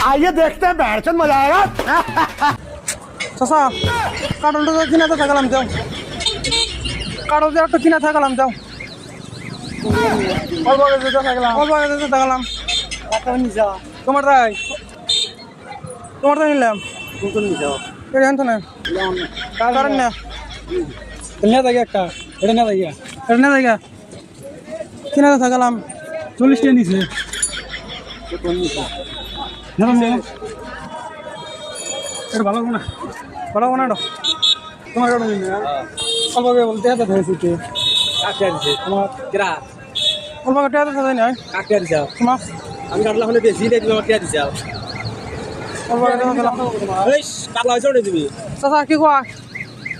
आइए देखते हैं बैठचंद मजा आएगा। চাচা কাটলটা তো কিনাতে থাকলাম যাও কাটল যে একটা কিনা থাকলাম যাও অল্প আগে থাকলাম তোমার তাই নিলাম এটা আনতো না কারণ না নিয়ে থাকি একটা এটা নিয়ে থাকি এটা না দেখা কিনাতে থাকলাম 40 টাকা নিছে এটা ভালো না ভালো না তোমার কাছে নিয়ে অল্প আগে বলতে এত হয়েছে কাটিয়ে দিছে তোমার কিরা অল্প আগে টেয়াতে থাকে না কাটিয়ে দিছে তোমার আমি কাটলা হলে বেশি দেই তুমি কাটিয়ে দিছে অল্প আগে থাকলাম এই কাটলা হইছো না তুমি চাচা কি কোয়া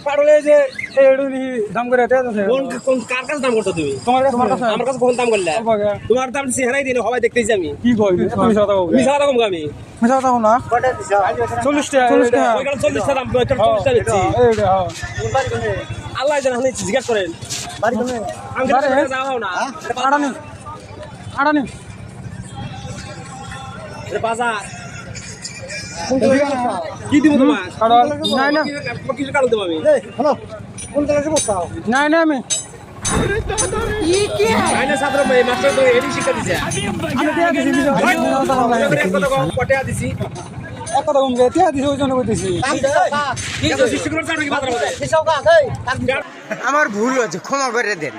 কাটলে যে এডু দাম করে টেয়াতে আছে কোন কার কাছে দাম করছো তুমি? তোমার তোমার কাছে কাছে আমার কাছে কখন দাম করলে? অল্প আগে তোমার দাম চেহারাই দিন সবাই দেখতেছি আমি। কি কই তুমি সাদা কও মিছা কথা কম আমি। মিছা কথা না 40 টাকা 40 টাকা ওইখানে 40 টা দাম কই 40 টা দিচ্ছি। এইটা আল্লাহ জানে আপনি জিজ্ঞাসা করেন। বাড়ি আমি বাড়ি? যাও না। আড়ানি এটা বাজার। কি দিব তোমার? নাই না কিছু কালো দেব আমি। নাই না আমি আইনা ছাত্র মাস্টার তো এডি শিক্ষা দিছে। আমি টিয়া দিছি কটা দিছি? কত রকম গে টিয়া দিছে ওই জন্য কইতেছি কি তো সৃষ্টি করতে চাও নাকি বাজার মধ্যে? আমার ভুল হচ্ছে, ক্ষমা করে দেন।